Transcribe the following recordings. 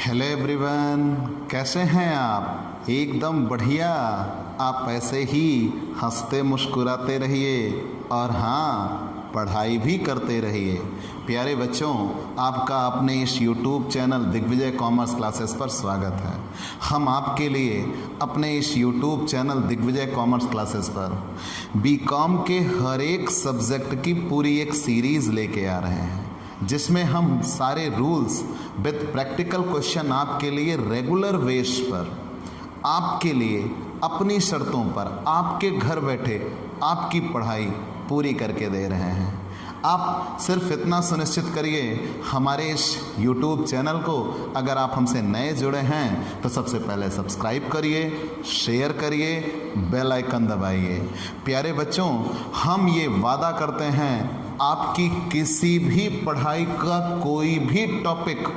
Hello everyone, कैसे हैं आप? एकदम बढ़िया। आप ऐसे ही हंसते मुस्कुराते रहिए और हाँ, पढ़ाई भी करते रहिए। प्यारे बच्चों, आपका अपने इस YouTube channel Digvijay commerce classes पर स्वागत है। हम आपके लिए अपने इस YouTube channel Digvijay commerce classes पर बीकॉम के हर एक सब्जेक्ट की पूरी एक सीरीज़ लेके आ रहे हैं, जिसमें हम सारे रूल्स विद प्रैक्टिकल क्वेश्चन आपके लिए रेगुलर बेस पर, आपके लिए अपनी शर्तों पर, आपके घर बैठे आपकी पढ़ाई पूरी करके दे रहे हैं। आप सिर्फ इतना सुनिश्चित करिए, हमारे इस YouTube चैनल को अगर आप हमसे नए जुड़े हैं तो सबसे पहले सब्सक्राइब करिए, शेयर करिए, बेल आइकन दबाइए। प्यारे बच्चों, हम ये वादा करते हैं आपकी किसी भी पढ़ाई का कोई भी टॉपिक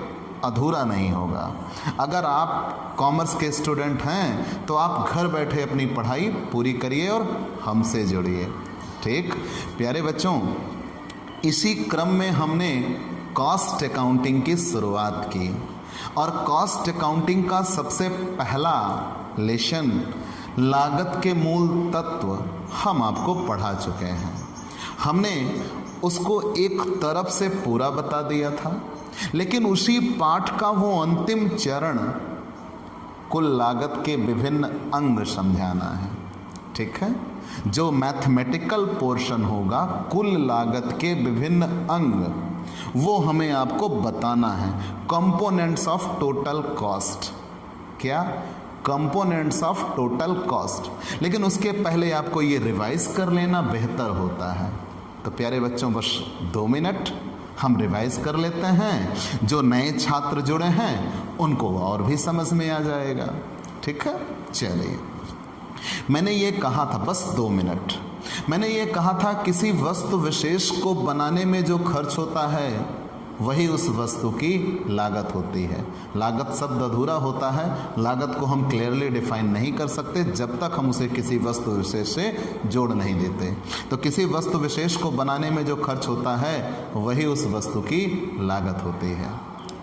अधूरा नहीं होगा। अगर आप कॉमर्स के स्टूडेंट हैं तो आप घर बैठे अपनी पढ़ाई पूरी करिए और हमसे जुड़िए। ठीक प्यारे बच्चों, इसी क्रम में हमने कॉस्ट अकाउंटिंग की शुरुआत की और कॉस्ट अकाउंटिंग का सबसे पहला लेसन लागत के मूल तत्व हम आपको पढ़ा चुके हैं। हमने उसको एक तरफ से पूरा बता दिया था, लेकिन उसी पाठ का वो अंतिम चरण कुल लागत के विभिन्न अंग समझाना है। ठीक है, जो मैथमेटिकल पोर्शन होगा कुल लागत के विभिन्न अंग, वो हमें आपको बताना है। Components of total cost. क्या? Components of total cost. लेकिन उसके पहले आपको ये रिवाइज कर लेना बेहतर होता है। तो प्यारे बच्चों, बस 2 मिनट हम रिवाइज कर लेते हैं। जो नए छात्र जुड़े हैं उनको और भी समझ में आ जाएगा। ठीक है, चलिए। मैंने ये कहा था, बस 2 मिनट, मैंने ये कहा था किसी वस्तु विशेष को बनाने में जो खर्च होता है वही उस वस्तु की लागत होती है। लागत शब्द अधूरा होता है। लागत को हम क्लियरली डिफाइन नहीं कर सकते जब तक हम उसे किसी वस्तु विशेष से जोड़ नहीं देते। तो किसी वस्तु विशेष को बनाने में जो खर्च होता है वही उस वस्तु की लागत होती है।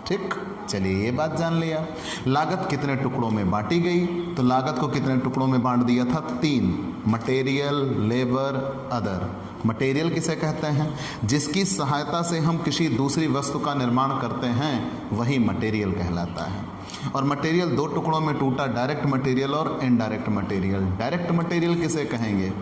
ठीक, चलिए ये बात जान लिया। लागत कितने टुकड़ों में बांटी गई? तो लागत को कितने टुकड़ों में बांट दिया था? 3। Material, labour, other. मटेरियल किसे कहते हैं? जिसकी सहायता से हम किसी दूसरी वस्तु का निर्माण करते हैं वही मटेरियल कहलाता है। और मटेरियल 2 टुकड़ों में टूटा, डायरेक्ट मटेरियल और इनडायरेक्ट मटेरियल। डायरेक्ट मटेरियल किसे कहेंगे?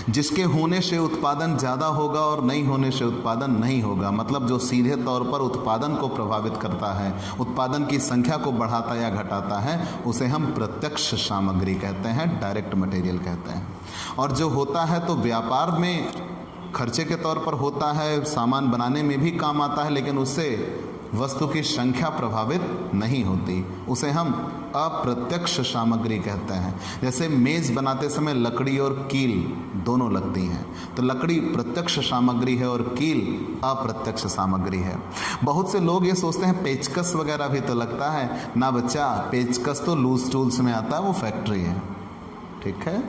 जिसके होने से उत्पादन ज़्यादा होगा और नहीं होने से उत्पादन नहीं होगा। मतलब जो सीधे तौर पर उत्पादन को प्रभावित करता है, उत्पादन की संख्या को बढ़ाता या घटाता है, उसे हम प्रत्यक्ष सामग्री कहते हैं, डायरेक्ट मटेरियल कहते हैं। और जो होता है तो व्यापार में खर्चे के तौर पर होता है, सामान बनाने में भी काम आता है, लेकिन उससे वस्तु की संख्या प्रभावित नहीं होती, उसे हम अप्रत्यक्ष सामग्री कहते हैं। जैसे मेज़ बनाते समय लकड़ी और कील दोनों लगती हैं, तो लकड़ी प्रत्यक्ष सामग्री है और कील अप्रत्यक्ष सामग्री है। बहुत से लोग ये सोचते हैं पेचकस वगैरह भी तो लगता है ना। बच्चा, पेचकस तो लूज टूल्स में आता है, वो फैक्ट्री है। ठीक है,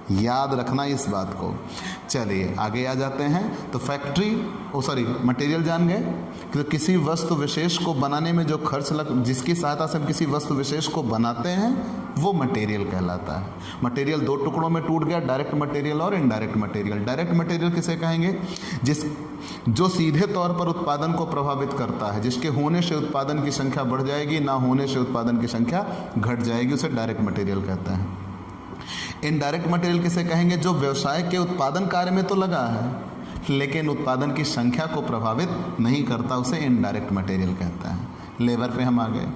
याद रखना इस बात को। चलिए आगे आ जाते हैं। तो मटेरियल जान गए कि तो किसी वस्तु विशेष को बनाने में जो खर्च जिसकी सहायता से हम किसी वस्तु विशेष को बनाते हैं वो मटेरियल कहलाता है। मटेरियल 2 टुकड़ों में टूट गया, डायरेक्ट मटेरियल और इनडायरेक्ट मटेरियल। डायरेक्ट मटेरियल किसे कहेंगे? जो सीधे तौर पर उत्पादन को प्रभावित करता है, जिसके होने से उत्पादन की संख्या बढ़ जाएगी, ना होने से उत्पादन की संख्या घट जाएगी, उसे डायरेक्ट मटेरियल कहते हैं। इनडायरेक्ट मटेरियल किसे कहेंगे? जो व्यवसाय के उत्पादन कार्य में तो लगा है लेकिन उत्पादन की संख्या को प्रभावित नहीं करता, उसे इनडायरेक्ट मटेरियल कहता है। लेबर पे हम आ गए।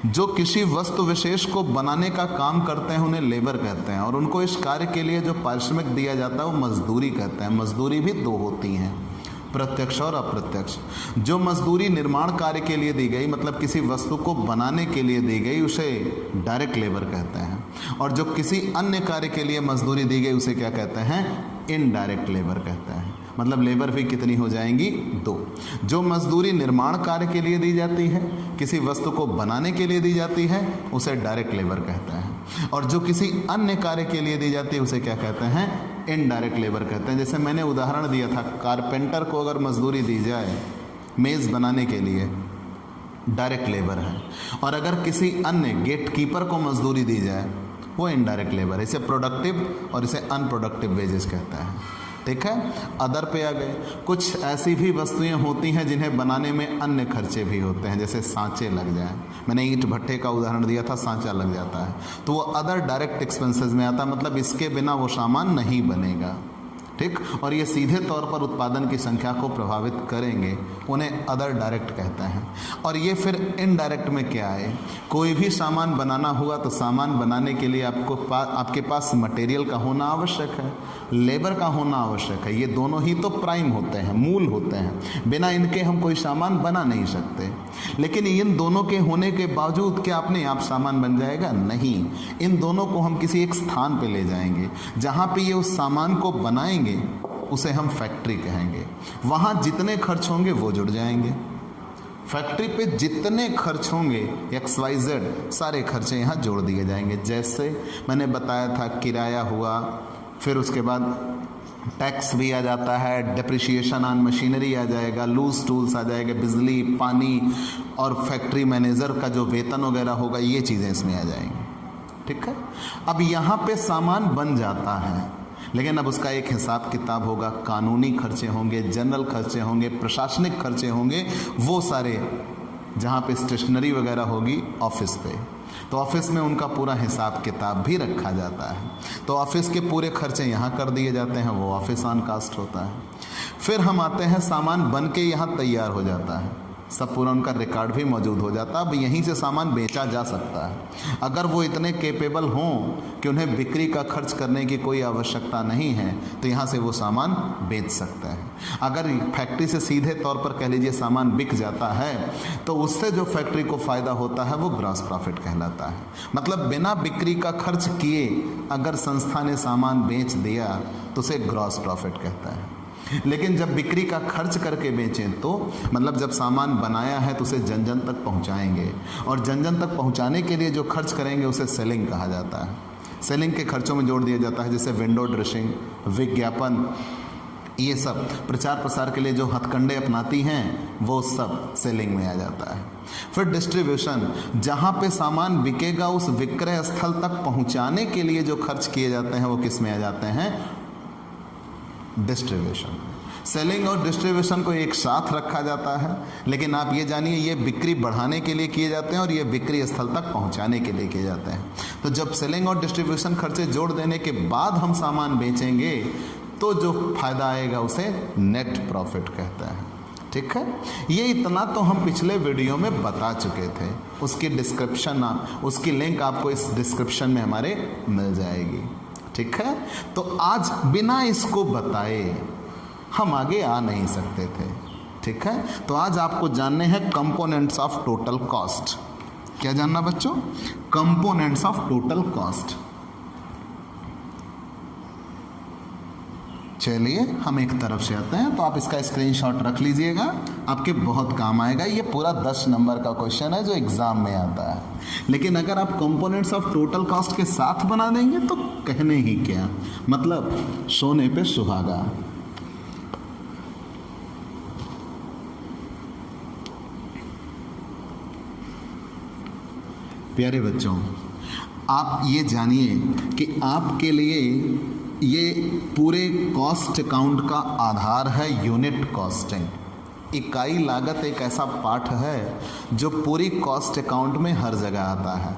जो किसी वस्तु विशेष को बनाने का काम करते हैं उन्हें लेबर कहते हैं, और उनको इस कार्य के लिए जो पारिश्रमिक दिया जाता है वो मजदूरी कहते हैं। मजदूरी भी 2 होती हैं, प्रत्यक्ष और अप्रत्यक्ष। जो मजदूरी निर्माण कार्य के लिए दी गई, मतलब किसी वस्तु को बनाने के लिए दी गई, उसे डायरेक्ट लेबर कहते हैं। और जो किसी अन्य कार्य के लिए मजदूरी दी गई उसे क्या कहते हैं? इनडायरेक्ट लेबर कहते हैं। मतलब लेबर भी कितनी हो जाएंगी? 2। जो मजदूरी निर्माण कार्य के लिए दी जाती है, किसी वस्तु को बनाने के लिए दी जाती है, उसे डायरेक्ट लेबर कहते हैं। और जो किसी अन्य कार्य के लिए दी जाती है उसे क्या कहते हैं? इनडायरेक्ट लेबर कहते हैं। जैसे मैंने उदाहरण दिया था, कारपेंटर को अगर मजदूरी दी जाए मेज़ बनाने के लिए डायरेक्ट लेबर है। और अगर किसी अन्य गेट कीपर को मजदूरी दी जाए वो इनडायरेक्ट लेबर है। इसे प्रोडक्टिव और इसे अनप्रोडक्टिव वेजेस कहता है। ठीक है, अदर पे आ गए। कुछ ऐसी भी वस्तुएं होती हैं जिन्हें बनाने में अन्य खर्चे भी होते हैं, जैसे सांचे लग जाए। मैंने ईंट भट्ठे का उदाहरण दिया था, सांचा लग जाता है तो वो अदर डायरेक्ट एक्सपेंसेस में आता है, मतलब इसके बिना वो सामान नहीं बनेगा। ठीक, और ये सीधे तौर पर उत्पादन की संख्या को प्रभावित करेंगे, उन्हें अदर डायरेक्ट कहते हैं। और ये फिर इनडायरेक्ट में क्या है, कोई भी सामान बनाना हुआ तो सामान बनाने के लिए आपके पास मटेरियल का होना आवश्यक है, लेबर का होना आवश्यक है। ये दोनों ही तो प्राइम होते हैं, मूल होते हैं, बिना इनके हम कोई सामान बना नहीं सकते। लेकिन इन दोनों के होने के बावजूद क्या अपने आप सामान बन जाएगा? नहीं, इन दोनों को हम किसी एक स्थान पे ले जाएंगे जहाँ पे ये उस सामान को बनाएंगे, उसे हम फैक्ट्री कहेंगे। वहाँ जितने खर्च होंगे वो जुड़ जाएंगे। फैक्ट्री पे जितने खर्च होंगे XYZ सारे खर्चे यहाँ जोड़ दिए जाएंगे। जैसे मैंने बताया था, किराया हुआ, फिर उसके बाद टैक्स भी आ जाता है, डिप्रिसिएशन ऑन मशीनरी आ जाएगा, लूज टूल्स आ जाएगा, बिजली, पानी और फैक्ट्री मैनेजर का जो वेतन वगैरह होगा, ये चीज़ें इसमें आ जाएंगी। ठीक है, अब यहाँ पे सामान बन जाता है, लेकिन अब उसका एक हिसाब किताब होगा। कानूनी खर्चे होंगे, जनरल खर्चे होंगे, प्रशासनिक खर्चे होंगे, वो सारे जहाँ पे स्टेशनरी वगैरह होगी ऑफिस पे, तो ऑफिस में उनका पूरा हिसाब किताब भी रखा जाता है। तो ऑफिस के पूरे खर्चे यहाँ कर दिए जाते हैं, वो ऑफिस ऑन कास्ट होता है। फिर हम आते हैं, सामान बन के यहाँ तैयार हो जाता है, सब पूरा उनका रिकॉर्ड भी मौजूद हो जाता है। अब यहीं से सामान बेचा जा सकता है। अगर वो इतने केपेबल हों कि उन्हें बिक्री का खर्च करने की कोई आवश्यकता नहीं है तो यहाँ से वो सामान बेच सकता है। अगर फैक्ट्री से सीधे तौर पर कह लीजिए सामान बिक जाता है तो उससे जो फैक्ट्री को फ़ायदा होता है वो ग्रॉस प्रॉफिट कहलाता है। मतलब बिना बिक्री का खर्च किए अगर संस्था ने सामान बेच दिया तो उसे ग्रॉस प्रॉफिट कहता है। लेकिन जब बिक्री का खर्च करके बेचें तो मतलब जब सामान बनाया है तो उसे जन जन तक पहुंचाएंगे, और जन जन तक पहुंचाने के लिए जो खर्च करेंगे उसे सेलिंग कहा जाता है। सेलिंग के खर्चों में जोड़ दिया जाता है, जैसे विंडो ड्रेसिंग, विज्ञापन, ये सब प्रचार प्रसार के लिए जो हथकंडे अपनाती हैं वो सब सेलिंग में आ जाता है। फिर डिस्ट्रीब्यूशन, जहाँ पे सामान बिकेगा उस विक्रय स्थल तक पहुँचाने के लिए जो खर्च किए जाते हैं वो किस में आ जाते हैं? डिस्ट्रीब्यूशन। सेलिंग और डिस्ट्रीब्यूशन को एक साथ रखा जाता है, लेकिन आप ये जानिए ये बिक्री बढ़ाने के लिए किए जाते हैं और ये बिक्री स्थल तक पहुंचाने के लिए किए जाते हैं। तो जब सेलिंग और डिस्ट्रीब्यूशन खर्चे जोड़ देने के बाद हम सामान बेचेंगे तो जो फायदा आएगा उसे नेट प्रॉफिट कहता है। ठीक है, ये इतना तो हम पिछले वीडियो में बता चुके थे, उसकी डिस्क्रिप्शन, उसकी लिंक आपको इस डिस्क्रिप्शन में हमारे मिल जाएगी। ठीक है, तो आज बिना इसको बताए हम आगे आ नहीं सकते थे। ठीक है, तो आज आपको जानने हैं कंपोनेंट्स ऑफ टोटल कॉस्ट। क्या जानना बच्चों? Components of total cost. चलिए हम एक तरफ से आते हैं, तो आप इसका स्क्रीनशॉट रख लीजिएगा, आपके बहुत काम आएगा। ये पूरा 10 नंबर का क्वेश्चन है जो एग्जाम में आता है। लेकिन अगर आप कंपोनेंट्स ऑफ टोटल कॉस्ट के साथ बना देंगे तो कहने ही क्या, मतलब सोने पे सुहागा। प्यारे बच्चों, आप ये जानिए कि आपके लिए ये पूरे कॉस्ट अकाउंट का आधार है यूनिट कॉस्टिंग। इकाई लागत एक ऐसा पाठ है जो पूरी कॉस्ट अकाउंट में हर जगह आता है,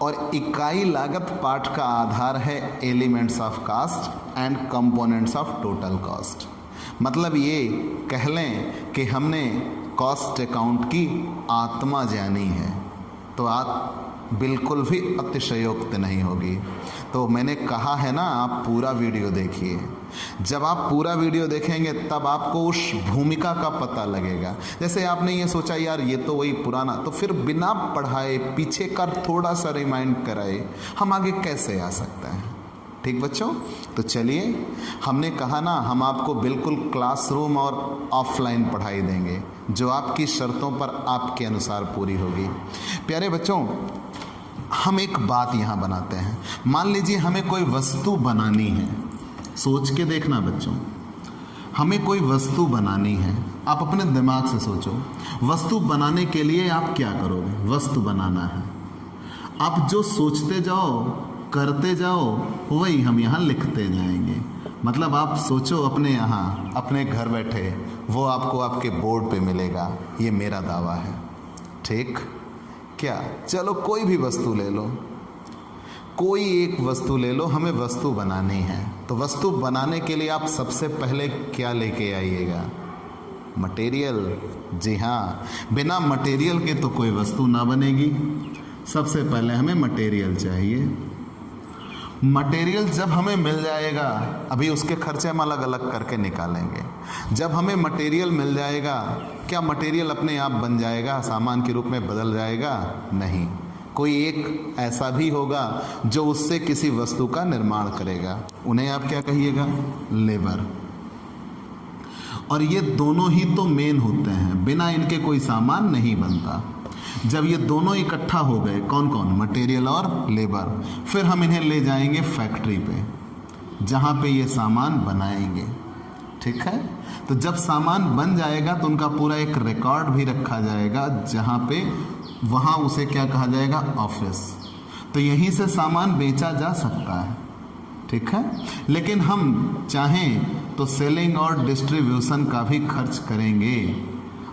और इकाई लागत पाठ का आधार है elements of cost and components of total cost. मतलब ये कह लें कि हमने कॉस्ट अकाउंट की आत्मा जानी है, तो आप बिल्कुल भी अतिशयोक्ति नहीं होगी। तो मैंने कहा है ना, आप पूरा वीडियो देखिए। जब आप पूरा वीडियो देखेंगे तब आपको उस भूमिका का पता लगेगा। जैसे आपने ये सोचा यार ये तो वही पुराना, तो फिर बिना पढ़ाए पीछे का थोड़ा सा रिमाइंड कराए हम आगे कैसे आ सकते हैं? ठीक बच्चों, तो चलिए, हमने कहा ना हम आपको बिल्कुल क्लासरूम और ऑफलाइन पढ़ाई देंगे जो आपकी शर्तों पर आपके अनुसार पूरी होगी। प्यारे बच्चों, हम एक बात यहाँ बनाते हैं। मान लीजिए हमें कोई वस्तु बनानी है, सोच के देखना बच्चों, हमें कोई वस्तु बनानी है। आप अपने दिमाग से सोचो, वस्तु बनाने के लिए आप क्या करोगे? वस्तु बनाना है, आप जो सोचते जाओ करते जाओ वही हम यहाँ लिखते जाएंगे। मतलब आप सोचो अपने यहाँ अपने घर बैठे, वो आपको आपके बोर्ड पे मिलेगा, ये मेरा दावा है। ठीक क्या? चलो कोई भी वस्तु ले लो, कोई एक वस्तु ले लो, हमें वस्तु बनानी है। तो वस्तु बनाने के लिए आप सबसे पहले क्या लेके आइएगा? मटेरियल। जी हाँ, बिना मटेरियल के तो कोई वस्तु ना बनेगी। सबसे पहले हमें मटेरियल चाहिए। मटेरियल जब हमें मिल जाएगा, अभी उसके खर्चे हम अलग अलग करके निकालेंगे। जब हमें मटेरियल मिल जाएगा, क्या मटेरियल अपने आप बन जाएगा, सामान के रूप में बदल जाएगा? नहीं, कोई एक ऐसा भी होगा जो उससे किसी वस्तु का निर्माण करेगा। उन्हें आप क्या कहिएगा? लेबर। और ये दोनों ही तो मेन होते हैं, बिना इनके कोई सामान नहीं बनता। जब ये दोनों इकट्ठा हो गए, कौन कौन? मटेरियल और लेबर, फिर हम इन्हें ले जाएंगे फैक्ट्री पे, जहाँ पे ये सामान बनाएंगे। ठीक है? तो जब सामान बन जाएगा तो उनका पूरा एक रिकॉर्ड भी रखा जाएगा, जहाँ पे वहाँ उसे क्या कहा जाएगा? ऑफिस। तो यहीं से सामान बेचा जा सकता है। ठीक है? लेकिन हम चाहें तो सेलिंग और डिस्ट्रीब्यूशन का भी खर्च करेंगे,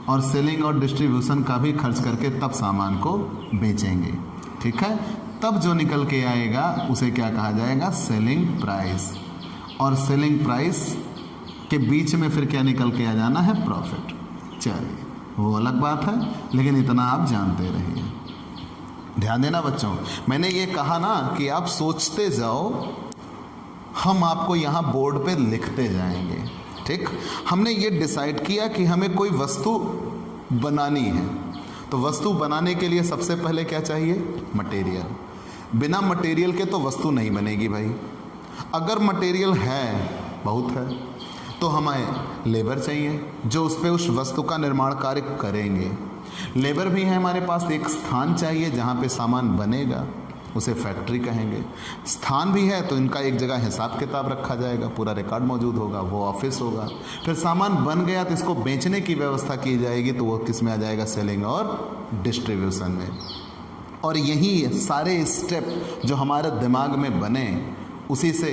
और सेलिंग और डिस्ट्रीब्यूशन का भी खर्च करके तब सामान को बेचेंगे। ठीक है? तब जो निकल के आएगा उसे क्या कहा जाएगा? Selling price. और सेलिंग प्राइस के बीच में फिर क्या निकल के आ जाना है? प्रॉफिट। चलिए, वो अलग बात है, लेकिन इतना आप जानते रहिए। ध्यान देना बच्चों, मैंने ये कहा ना कि आप सोचते जाओ, हम आपको यहाँ बोर्ड पे लिखते जाएंगे। ठीक? हमने ये डिसाइड किया कि हमें कोई वस्तु बनानी है, तो वस्तु बनाने के लिए सबसे पहले क्या चाहिए? मटेरियल। बिना मटेरियल के तो वस्तु नहीं बनेगी भाई। अगर मटेरियल है, बहुत है, तो हमें लेबर चाहिए जो उस पर उस वस्तु का निर्माण कार्य करेंगे। लेबर भी है हमारे पास, एक स्थान चाहिए जहाँ पे सामान बनेगा, उसे फैक्ट्री कहेंगे। स्थान भी है तो इनका एक जगह हिसाब किताब रखा जाएगा, पूरा रिकॉर्ड मौजूद होगा, वो ऑफिस होगा। फिर सामान बन गया तो इसको बेचने की व्यवस्था की जाएगी, तो वो किस में आ जाएगा? सेलिंग और डिस्ट्रीब्यूशन में। और यही सारे स्टेप जो हमारे दिमाग में बने, उसी से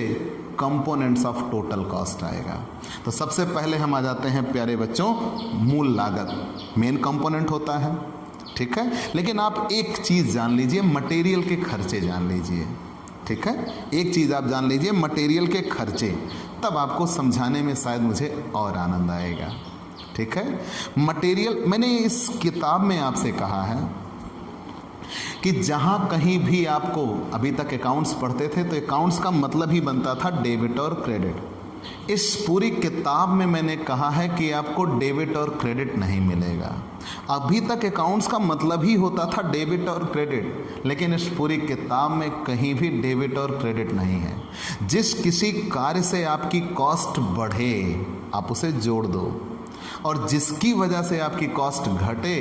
कंपोनेंट्स ऑफ टोटल कॉस्ट आएगा। तो सबसे पहले हम आ जाते हैं प्यारे बच्चों, मूल लागत मेन कंपोनेंट होता है। ठीक है? लेकिन आप एक चीज़ जान लीजिए, मटेरियल के खर्चे जान लीजिए। ठीक है? एक चीज़ आप जान लीजिए, मटेरियल के खर्चे, तब आपको समझाने में शायद मुझे और आनंद आएगा। ठीक है? मटेरियल, मैंने इस किताब में आपसे कहा है कि जहाँ कहीं भी आपको, अभी तक अकाउंट्स पढ़ते थे तो अकाउंट्स का मतलब ही बनता था डेबिट और क्रेडिट। इस पूरी किताब में मैंने कहा है कि आपको डेबिट और क्रेडिट नहीं मिलेगा। अभी तक अकाउंट्स का मतलब ही होता था डेबिट और क्रेडिट, लेकिन इस पूरी किताब में कहीं भी डेबिट और क्रेडिट नहीं है। जिस किसी कार्य से आपकी कॉस्ट बढ़े, आप उसे जोड़ दो, और जिसकी वजह से आपकी कॉस्ट घटे,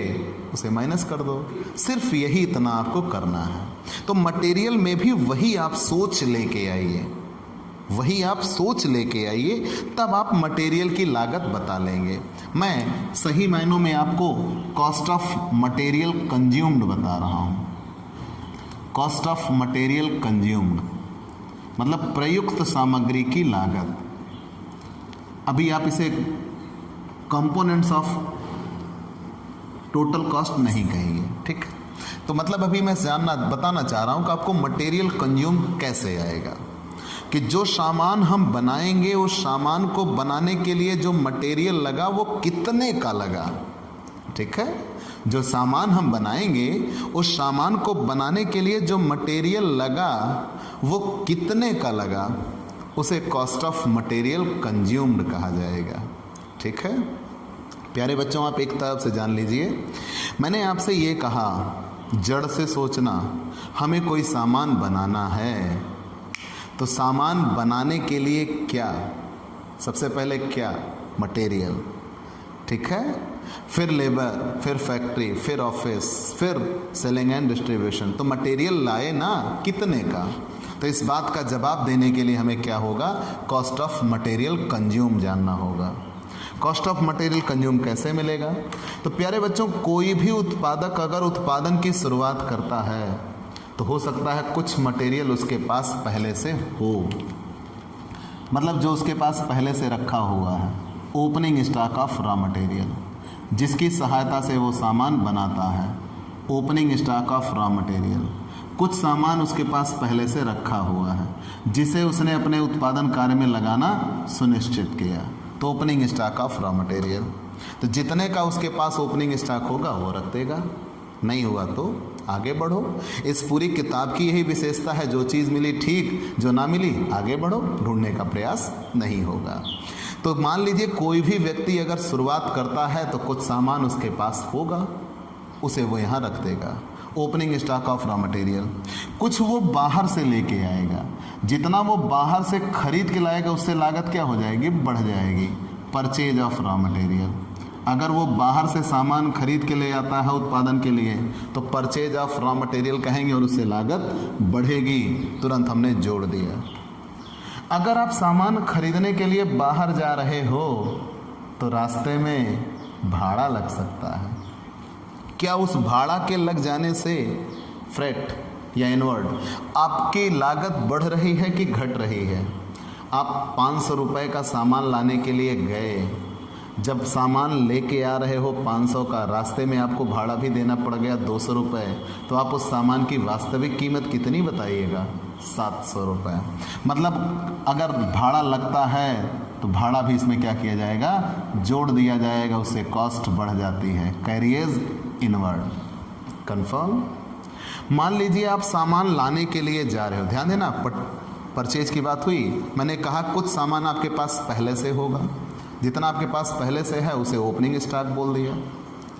उसे माइनस कर दो। सिर्फ यही इतना आपको करना है। तो मटेरियल में भी वही आप सोच लेके आइए, वही आप सोच लेके आइए, तब आप मटेरियल की लागत बता लेंगे। मैं सही मायनों में आपको कॉस्ट ऑफ मटेरियल कंज्यूम्ड बता रहा हूँ। कॉस्ट ऑफ मटेरियल कंज्यूम्ड मतलब प्रयुक्त सामग्री की लागत। अभी आप इसे कंपोनेंट्स ऑफ टोटल कॉस्ट नहीं कहेंगे। ठीक? तो मतलब अभी मैं बताना चाह रहा हूँ कि आपको मटेरियल कंज्यूम कैसे आएगा, कि जो सामान हम बनाएंगे, उस सामान को बनाने के लिए जो मटेरियल लगा वो कितने का लगा। ठीक है? जो सामान हम बनाएंगे, उस सामान को बनाने के लिए जो मटेरियल लगा वो कितने का लगा, उसे कॉस्ट ऑफ मटेरियल कंज्यूम्ड कहा जाएगा। ठीक है? प्यारे बच्चों, आप एक तरफ से जान लीजिए, मैंने आपसे ये कहा, जड़ से सोचना। हमें कोई सामान बनाना है, तो सामान बनाने के लिए क्या? सबसे पहले क्या? मटेरियल। ठीक है? फिर लेबर, फिर फैक्ट्री, फिर ऑफिस, फिर सेलिंग एंड डिस्ट्रीब्यूशन। तो मटेरियल लाए ना, कितने का? तो इस बात का जवाब देने के लिए हमें क्या होगा? कॉस्ट ऑफ मटेरियल कंज्यूम जानना होगा। कॉस्ट ऑफ मटेरियल कंज्यूम कैसे मिलेगा? तो प्यारे बच्चों, कोई भी उत्पादक अगर उत्पादन की शुरुआत करता है तो हो सकता है कुछ मटेरियल उसके पास पहले से हो, मतलब जो उसके पास पहले से रखा हुआ है, opening stock of raw material, जिसकी सहायता से वो सामान बनाता है। Opening stock of raw material, कुछ सामान उसके पास पहले से रखा हुआ है जिसे उसने अपने उत्पादन कार्य में लगाना सुनिश्चित किया, तो opening stock of raw material. तो जितने का उसके पास ओपनिंग स्टॉक होगा वो रख देगा, नहीं हुआ तो आगे बढ़ो। इस पूरी किताब की यही विशेषता है, जो चीज़ मिली ठीक, जो ना मिली आगे बढ़ो, ढूंढने का प्रयास नहीं होगा। तो मान लीजिए कोई भी व्यक्ति अगर शुरुआत करता है तो कुछ सामान उसके पास होगा, उसे वो यहाँ रख देगा, opening stock of raw material. कुछ वो बाहर से लेके आएगा, जितना वो बाहर से खरीद के लाएगा उससे लागत क्या हो जाएगी? बढ़ जाएगी, परचेज ऑफ रॉ मटेरियल। अगर वो बाहर से सामान खरीद के ले आता है उत्पादन के लिए तो परचेज ऑफ रॉ मटेरियल कहेंगे और उससे लागत बढ़ेगी, तुरंत हमने जोड़ दिया। अगर आप सामान खरीदने के लिए बाहर जा रहे हो तो रास्ते में भाड़ा लग सकता है, क्या उस भाड़ा के लग जाने से फ्रेट या इनवर्ड आपकी लागत बढ़ रही है कि घट रही है? आप 500 रुपये का सामान लाने के लिए गए, जब सामान लेके आ रहे हो 500 का, रास्ते में आपको भाड़ा भी देना पड़ गया 200 रुपये, तो आप उस सामान की वास्तविक कीमत कितनी बताइएगा? 700 रुपये। मतलब अगर भाड़ा लगता है तो भाड़ा भी इसमें क्या किया जाएगा? जोड़ दिया जाएगा, उससे कॉस्ट बढ़ जाती है, कैरियर्स इनवर्ड। कंफर्म? मान लीजिए आप सामान लाने के लिए जा रहे हो, ध्यान देना परचेज की बात हुई, मैंने कहा कुछ सामान आपके पास पहले से होगा, जितना आपके पास पहले से है उसे ओपनिंग स्टॉक बोल दिया,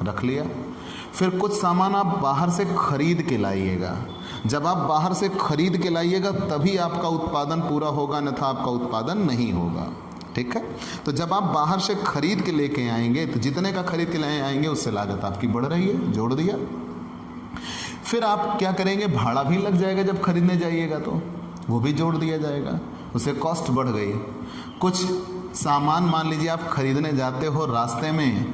रख लिया। फिर कुछ सामान आप बाहर से खरीद के लाइएगा, जब आप बाहर से खरीद के लाइएगा तभी आपका उत्पादन पूरा होगा, अन्यथा आपका उत्पादन नहीं होगा। ठीक है, तो जब आप बाहर से खरीद के लेके आएंगे तो जितने का खरीद के ले आएंगे उससे लागत आपकी बढ़ रही है, जोड़ दिया। फिर आप क्या करेंगे? भाड़ा भी लग जाएगा, जब खरीदने जाइएगा तो वो भी जोड़ दिया जाएगा, उससे कॉस्ट बढ़ गई। कुछ सामान मान लीजिए आप खरीदने जाते हो, रास्ते में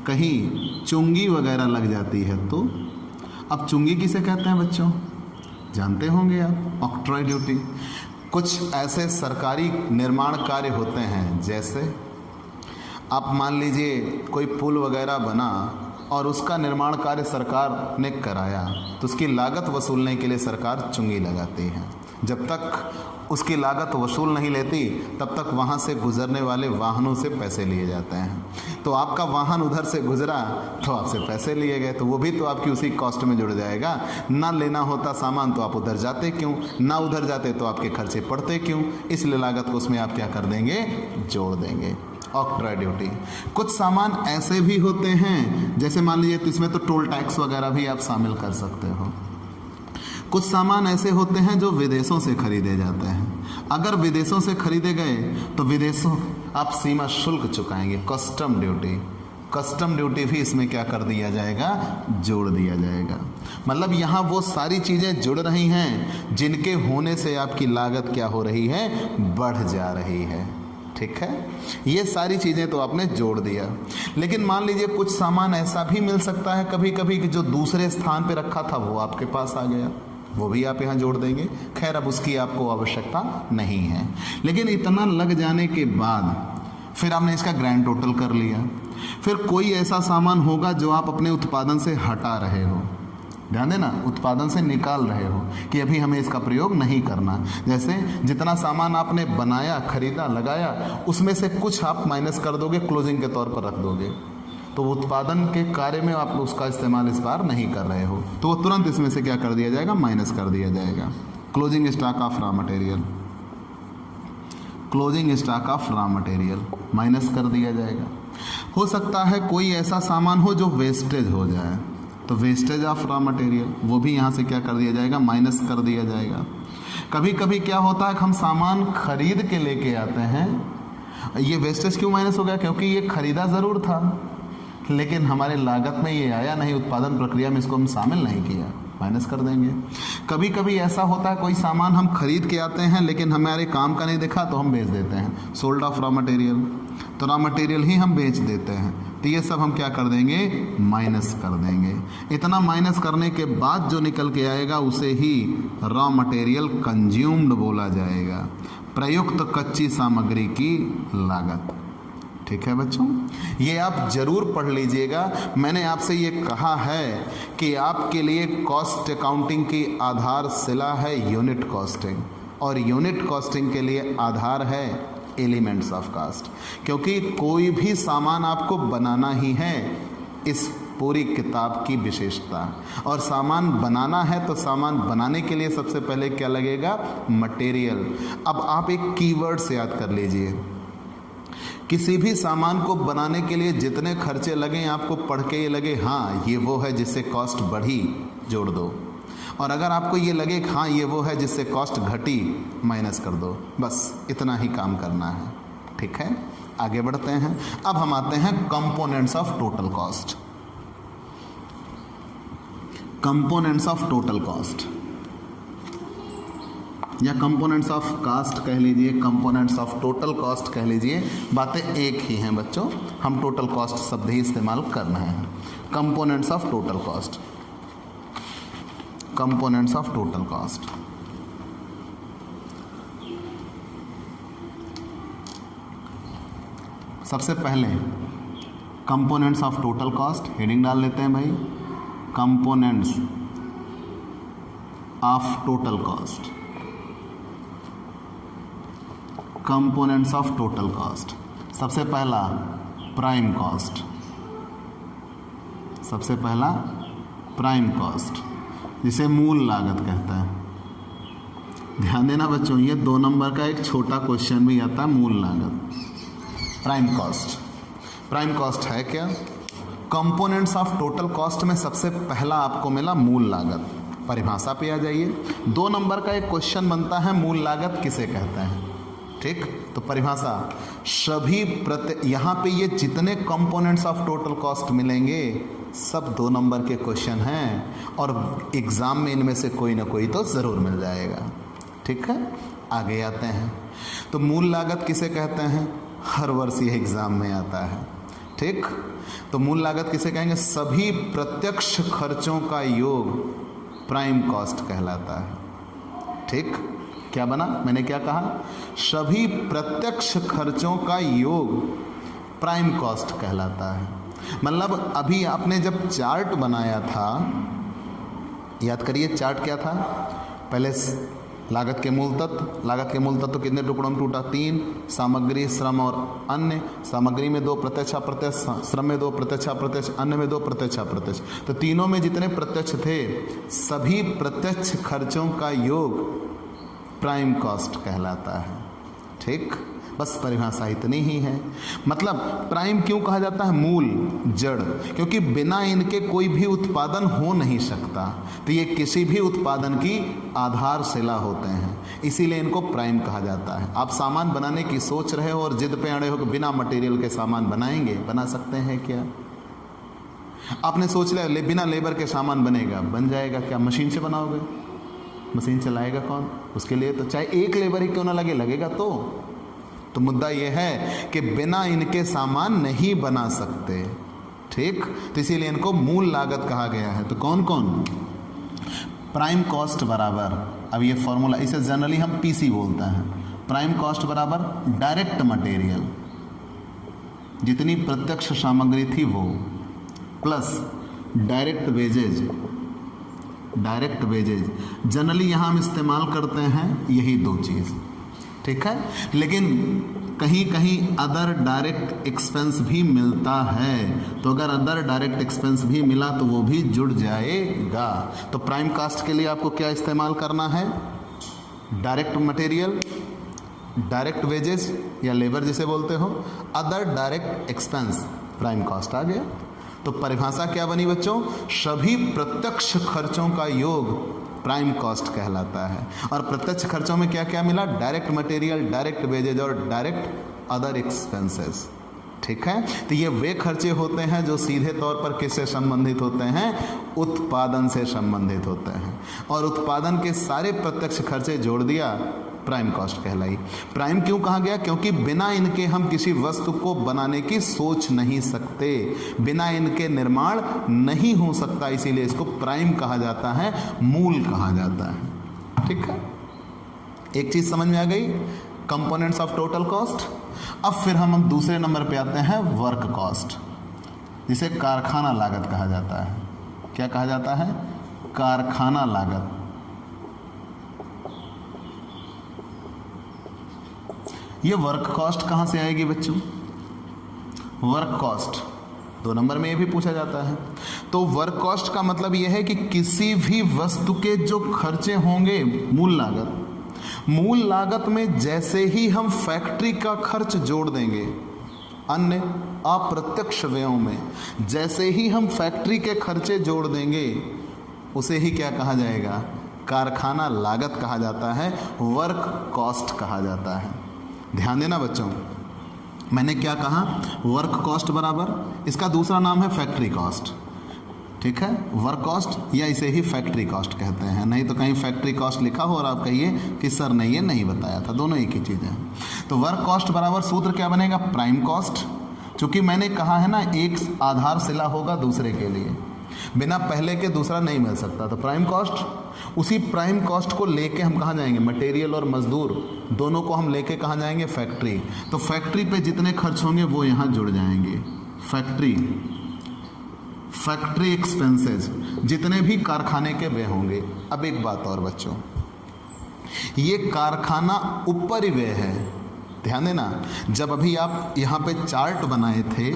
कहीं चुंगी वगैरह लग जाती है, तो अब चुंगी किसे कहते हैं बच्चों? जानते होंगे आप, ऑक्ट्रॉय ड्यूटी। कुछ ऐसे सरकारी निर्माण कार्य होते हैं, जैसे आप मान लीजिए कोई पुल वगैरह बना और उसका निर्माण कार्य सरकार ने कराया, तो उसकी लागत वसूलने के लिए सरकार चुंगी लगाती है। जब तक उसकी लागत वसूल नहीं लेती तब तक वहाँ से गुजरने वाले वाहनों से पैसे लिए जाते हैं। तो आपका वाहन उधर से गुजरा तो आपसे पैसे लिए गए, तो वो भी तो आपकी उसी कॉस्ट में जुड़ जाएगा। ना लेना होता सामान तो आप उधर जाते क्यों, ना उधर जाते तो आपके खर्चे पड़ते क्यों, इसलिए लागत को उसमें आप क्या कर देंगे? जोड़ देंगे, ऑक्ट्रॉय ड्यूटी। कुछ सामान ऐसे भी होते हैं, जैसे मान लीजिए, तो इसमें तो टोल टैक्स वगैरह भी आप शामिल कर सकते हो। कुछ सामान ऐसे होते हैं जो विदेशों से खरीदे जाते हैं, अगर विदेशों से खरीदे गए तो विदेशों आप सीमा शुल्क चुकाएंगे, कस्टम ड्यूटी। कस्टम ड्यूटी भी इसमें क्या कर दिया जाएगा? जोड़ दिया जाएगा। मतलब यहाँ वो सारी चीज़ें जुड़ रही हैं जिनके होने से आपकी लागत क्या हो रही है? बढ़ जा रही है। ठीक है, ये सारी चीज़ें तो आपने जोड़ दिया। लेकिन मान लीजिए कुछ सामान ऐसा भी मिल सकता है कभी कभी कि जो दूसरे स्थान पे रखा था वो आपके पास आ गया, वो भी आप यहाँ जोड़ देंगे। खैर, अब उसकी आपको आवश्यकता नहीं है। लेकिन इतना लग जाने के बाद फिर आपने इसका ग्रैंड टोटल कर लिया। फिर कोई ऐसा सामान होगा जो आप अपने उत्पादन से हटा रहे हो, ध्यान देना, उत्पादन से निकाल रहे हो कि अभी हमें इसका प्रयोग नहीं करना। जैसे जितना सामान आपने बनाया, खरीदा, लगाया, उसमें से कुछ आप माइनस कर दोगे, क्लोजिंग के तौर पर रख दोगे, तो उत्पादन के कार्य में आप उसका इस्तेमाल इस बार नहीं कर रहे हो, तो वो तुरंत इसमें से क्या कर दिया जाएगा? माइनस कर दिया जाएगा। Closing stock of raw material, closing stock of raw material minus कर दिया जाएगा। हो सकता है कोई ऐसा सामान हो जो वेस्टेज हो जाए, तो वेस्टेज ऑफ रॉ मटेरियल वो भी यहाँ से क्या कर दिया जाएगा? माइनस कर दिया जाएगा। कभी कभी क्या होता है कि हम सामान खरीद के लेके आते हैं, ये वेस्टेज क्यों माइनस हो गया? क्योंकि ये खरीदा ज़रूर था लेकिन हमारे लागत में ये आया नहीं, उत्पादन प्रक्रिया में इसको हम शामिल नहीं किया, माइनस कर देंगे। कभी कभी ऐसा होता है कोई सामान हम खरीद के आते हैं लेकिन हमारे काम का नहीं दिखा तो हम बेच देते हैं, सोल्ड ऑफ रॉ मटेरियल, तो रॉ मटेरियल ही हम बेच देते हैं, तो ये सब हम क्या कर देंगे, माइनस कर देंगे। इतना माइनस करने के बाद जो निकल के आएगा उसे ही रॉ मटेरियल कंज्यूम्ड बोला जाएगा, प्रयुक्त कच्ची सामग्री की लागत। ठीक है बच्चों, ये आप जरूर पढ़ लीजिएगा। मैंने आपसे ये कहा है कि आपके लिए कॉस्ट अकाउंटिंग की आधारशिला है यूनिट कॉस्टिंग, और यूनिट कॉस्टिंग के लिए आधार है एलिमेंट्स ऑफ कास्ट, क्योंकि कोई भी सामान आपको बनाना ही है, इस पूरी किताब की विशेषता। और सामान बनाना है तो सामान बनाने के लिए सबसे पहले क्या लगेगा, मटेरियल। अब आप एक कीवर्ड से याद कर लीजिए, किसी भी सामान को बनाने के लिए जितने खर्चे लगे आपको पढ़ के ये लगे हाँ ये वो है जिससे कॉस्ट बढ़ी, जोड़ दो, और अगर आपको ये लगे हाँ ये वो है जिससे कॉस्ट घटी, माइनस कर दो, बस इतना ही काम करना है। ठीक है, आगे बढ़ते हैं। अब हम आते हैं components of total cost. Components of total cost या कंपोनेंट्स ऑफ कास्ट कह लीजिए, कंपोनेंट्स ऑफ टोटल कॉस्ट कह लीजिए, बातें एक ही हैं बच्चों, हम टोटल कॉस्ट शब्द ही इस्तेमाल कर रहे हैं। Components of total cost, components of total cost. सबसे पहले components of total cost heading डाल लेते हैं भाई, components of total cost, components of total cost. सबसे पहला प्राइम कॉस्ट, सबसे पहला प्राइम कॉस्ट जिसे मूल लागत कहता है। ध्यान देना बच्चों, ये 2 नंबर का एक छोटा क्वेश्चन भी आता है, मूल लागत, प्राइम कॉस्ट। प्राइम कॉस्ट है क्या, कंपोनेंट्स ऑफ टोटल कॉस्ट में सबसे पहला आपको मिला मूल लागत। परिभाषा पे आ जाइए, 2 नंबर का एक क्वेश्चन बनता है, मूल लागत किसे कहते हैं। ठीक, तो परिभाषा सभी यहाँ पे ये जितने कंपोनेंट्स ऑफ टोटल कॉस्ट मिलेंगे सब 2 नंबर के क्वेश्चन हैं, और एग्जाम में इनमें से कोई ना कोई तो ज़रूर मिल जाएगा। ठीक है, आगे आते हैं। तो मूल लागत किसे कहते हैं, हर वर्ष ये एग्जाम में आता है। ठीक, तो मूल लागत किसे कहेंगे, सभी प्रत्यक्ष खर्चों का योग प्राइम कॉस्ट कहलाता है। ठीक, क्या बना, मैंने क्या कहा, सभी प्रत्यक्ष खर्चों का योग प्राइम कॉस्ट कहलाता है। मतलब अभी आपने जब चार्ट बनाया था, याद करिए चार्ट क्या था, पहले लागत के मूल तत्व, लागत के मूल तत्व कितने टुकड़ों में टूटा, 3, सामग्री, श्रम और अन्य। सामग्री में 2 प्रत्यक्ष अप्रत्यक्ष, श्रम में 2 प्रत्यक्ष अप्रत्यक्ष, अन्य में 2 प्रत्यक्ष अप्रत्यक्ष। तो तीनों में जितने प्रत्यक्ष थे सभी प्रत्यक्ष खर्चों का योग प्राइम कॉस्ट कहलाता है। ठीक, बस परिभाषा इतनी ही है। मतलब प्राइम क्यों कहा जाता है, मूल, जड़, क्योंकि बिना इनके कोई भी उत्पादन हो नहीं सकता, तो ये किसी भी उत्पादन की आधारशिला होते हैं, इसीलिए इनको प्राइम कहा जाता है। आप सामान बनाने की सोच रहे हो और जिद पे अड़े हो कि बिना मटेरियल के सामान बनाएंगे, बना सकते हैं क्या? आपने सोच लिया बिना लेबर के सामान बनेगा, बन जाएगा क्या? मशीन से बनाओगे, मशीन चलाएगा कौन? उसके लिए तो चाहे एक लेबर ही क्यों ना लगे, लगेगा तो मुद्दा यह है कि बिना इनके सामान नहीं बना सकते। ठीक, तो इसीलिए इनको मूल लागत कहा गया है। तो कौन कौन? प्राइम कॉस्ट बराबर, अब ये फॉर्मूला, इसे जनरली हम पीसी बोलते हैं। प्राइम कॉस्ट बराबर डायरेक्ट मटेरियल, जितनी प्रत्यक्ष सामग्री थी वो, plus direct wages. Direct wages generally यहाँ हम इस्तेमाल करते हैं यही 2 चीज़। ठीक है, लेकिन कहीं कहीं अदर डायरेक्ट एक्सपेंस भी मिलता है, तो अगर अदर डायरेक्ट एक्सपेंस भी मिला तो वो भी जुड़ जाएगा। तो प्राइम कास्ट के लिए आपको क्या इस्तेमाल करना है? डायरेक्ट मटेरियल, डायरेक्ट वेजेस या लेबर जिसे बोलते हो, other direct expense, prime cost आ गया। तो परिभाषा क्या बनी बच्चों? सभी प्रत्यक्ष खर्चों का योग प्राइम कॉस्ट कहलाता है। और प्रत्यक्ष खर्चों में क्या क्या मिला? डायरेक्ट मटेरियल, डायरेक्ट वेजेज और डायरेक्ट अदर एक्सपेंसेस। ठीक है। तो ये वे खर्चे होते हैं जो सीधे तौर पर किससे संबंधित होते हैं, उत्पादन से संबंधित होते हैं। और उत्पादन के सारे प्रत्यक्ष खर्चे जोड़ दिया, प्राइम कॉस्ट कहलाई। प्राइम क्यों कहा गया, क्योंकि बिना इनके हम किसी वस्तु को बनाने की सोच नहीं सकते, बिना इनके निर्माण नहीं हो सकता, इसीलिए इसको प्राइम कहा जाता है, मूल कहा जाता है। ठीक है, एक चीज समझ में आ गई, कंपोनेंट्स ऑफ टोटल कॉस्ट। अब फिर हम दूसरे नंबर पे आते हैं वर्क कॉस्ट, जिसे कारखाना लागत कहा जाता है। क्या कहा जाता है, कारखाना लागत। ये वर्क कॉस्ट कहां से आएगी बच्चों, वर्क कॉस्ट 2 नंबर में ये भी पूछा जाता है। तो वर्क कॉस्ट का मतलब यह है कि किसी भी वस्तु के जो खर्चे होंगे, मूल लागत, मूल लागत में जैसे ही हम फैक्ट्री का खर्च जोड़ देंगे, अन्य अप्रत्यक्ष व्ययों में जैसे ही हम फैक्ट्री के खर्चे जोड़ देंगे, उसे ही क्या कहा जाएगा, कारखाना लागत कहा जाता है, वर्क कॉस्ट कहा जाता है। ध्यान देना बच्चों, मैंने क्या कहा, वर्क कॉस्ट बराबर, इसका दूसरा नाम है फैक्ट्री कॉस्ट। ठीक है, वर्क कॉस्ट या इसे ही फैक्ट्री कॉस्ट कहते हैं, नहीं तो कहीं फैक्ट्री कॉस्ट लिखा हो और आप कहिए कि सर नहीं ये नहीं बताया था, दोनों एक ही चीज़ है। तो वर्क कॉस्ट बराबर सूत्र क्या बनेगा, प्राइम कॉस्ट। चूंकि मैंने कहा है ना, एक आधारशिला होगा दूसरे के लिए, बिना पहले के दूसरा नहीं मिल सकता, तो प्राइम कॉस्ट। उसी प्राइम कॉस्ट को लेके हम कहाँ जाएंगे, मटेरियल और मजदूर दोनों को हम लेके कहाँ जाएंगे, फैक्ट्री। तो फैक्ट्री पे जितने खर्च होंगे वो यहाँ जुड़ जाएंगे, फैक्ट्री एक्सपेंसेस, जितने भी कारखाने के व्यय होंगे। अब एक बात और बच्चों, ये कारखाना उपरिव्यय है, ध्यान देना। जब अभी आप यहाँ पे चार्ट बनाए थे,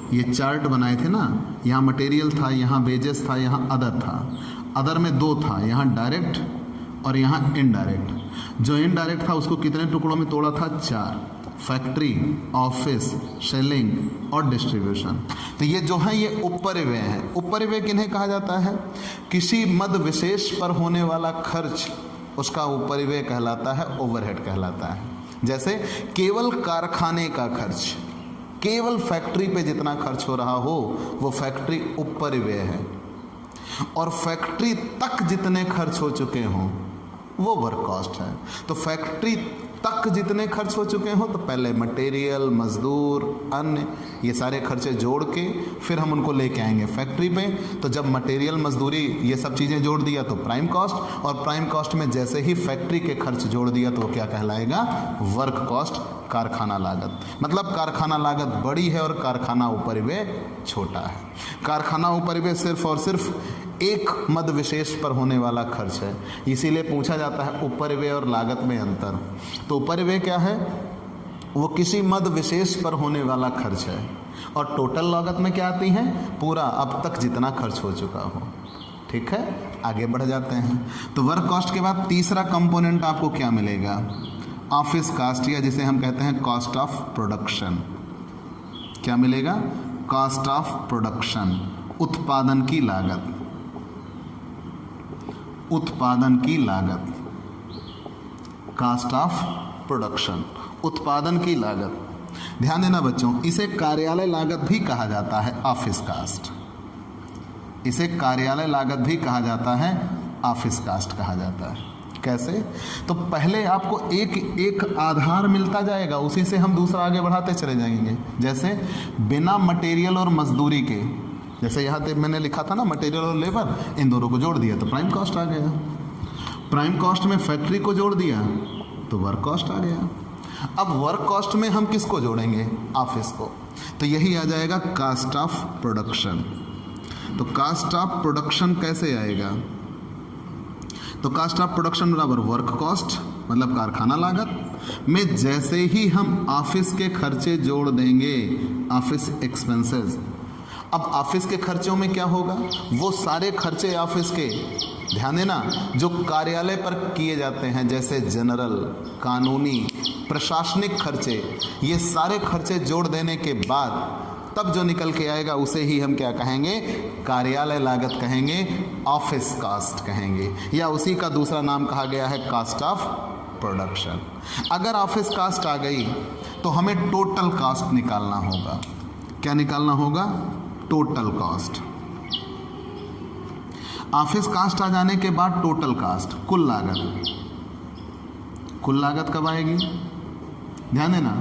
ये चार्ट बनाए थे ना, यहाँ मटेरियल था, यहाँ वेजेस था, यहाँ अदर था। अदर में 2 था, यहाँ डायरेक्ट और यहाँ इनडायरेक्ट। जो इनडायरेक्ट था उसको कितने टुकड़ों में तोड़ा था, 4, फैक्ट्री, ऑफिस, सेलिंग और डिस्ट्रीब्यूशन। तो ये जो है ये उपरिव्यय है। उपरिव्यय किन्हें कहा जाता है, किसी मद विशेष पर होने वाला खर्च, उसका उपरिव्यय कहलाता है, ओवरहेड कहलाता है। जैसे केवल कारखाने का खर्च, केवल फैक्ट्री पे जितना खर्च हो रहा हो वो फैक्ट्री उपरिव्यय है, और फैक्ट्री तक जितने खर्च हो चुके हों वो वर्क कॉस्ट है। तो फैक्ट्री तक जितने खर्च हो चुके हो, तो पहले मटेरियल, मजदूर, अन्य, ये सारे खर्चे जोड़ के फिर हम उनको लेके आएंगे फैक्ट्री पे। तो जब मटेरियल, मजदूरी, ये सब चीज़ें जोड़ दिया तो प्राइम कॉस्ट, और प्राइम कॉस्ट में जैसे ही फैक्ट्री के खर्च जोड़ दिया तो वो क्या कहलाएगा, वर्क कॉस्ट, कारखाना लागत। मतलब कारखाना लागत बड़ी है और कारखाना उपरिव्यय छोटा है। कारखाना उपरिव्यय सिर्फ और सिर्फ एक मद विशेष पर होने वाला खर्च है, इसीलिए पूछा जाता है उपरिव्यय और लागत में अंतर। तो उपरिव्यय क्या है, वो किसी मद विशेष पर होने वाला खर्च है, और टोटल लागत में क्या आती है, पूरा अब तक जितना खर्च हो चुका हो। ठीक है, आगे बढ़ जाते हैं। तो वर्क कॉस्ट के बाद तीसरा कंपोनेंट आपको क्या मिलेगा, ऑफिस कास्ट, या जिसे हम कहते हैं कॉस्ट ऑफ प्रोडक्शन। क्या मिलेगा, कॉस्ट ऑफ प्रोडक्शन, उत्पादन की लागत, उत्पादन की लागत, कॉस्ट ऑफ प्रोडक्शन, उत्पादन की लागत। ध्यान देना बच्चों, इसे कार्यालय लागत भी कहा जाता है, ऑफिस कास्ट। इसे कार्यालय लागत भी कहा जाता है, ऑफिस कास्ट कहा जाता है। कैसे, तो पहले आपको एक एक आधार मिलता जाएगा, उसी से हम दूसरा आगे बढ़ाते चले जाएंगे। जैसे बिना मटेरियल और मजदूरी के, जैसे यहाँ पे मैंने लिखा था ना, मटेरियल और लेबर, इन दोनों को जोड़ दिया तो प्राइम कॉस्ट आ गया। प्राइम कॉस्ट में फैक्ट्री को जोड़ दिया तो वर्क कॉस्ट आ गया। अब वर्क कॉस्ट में हम किसको जोड़ेंगे, ऑफिस को, तो यही आ जाएगा कॉस्ट ऑफ प्रोडक्शन। तो कॉस्ट ऑफ प्रोडक्शन कैसे आएगा, तो कॉस्ट ऑफ प्रोडक्शन बराबर वर्क कॉस्ट, मतलब कारखाना लागत में जैसे ही हम ऑफिस के खर्चे जोड़ देंगे, ऑफिस एक्सपेंसेस। अब ऑफिस के खर्चों में क्या होगा, वो सारे खर्चे ऑफिस के, ध्यान देना, जो कार्यालय पर किए जाते हैं, जैसे जनरल, कानूनी, प्रशासनिक खर्चे, ये सारे खर्चे जोड़ देने के बाद तब जो निकल के आएगा उसे ही हम क्या कहेंगे, कार्यालय लागत कहेंगे, ऑफिस कॉस्ट कहेंगे, या उसी का दूसरा नाम कहा गया है कॉस्ट ऑफ प्रोडक्शन। अगर ऑफिस कॉस्ट आ गई तो हमें टोटल कॉस्ट निकालना होगा। क्या निकालना होगा? Total cost. ऑफिस कॉस्ट आ जाने के बाद टोटल कॉस्ट, कुल लागत। कुल लागत कब आएगी? ध्यान देना,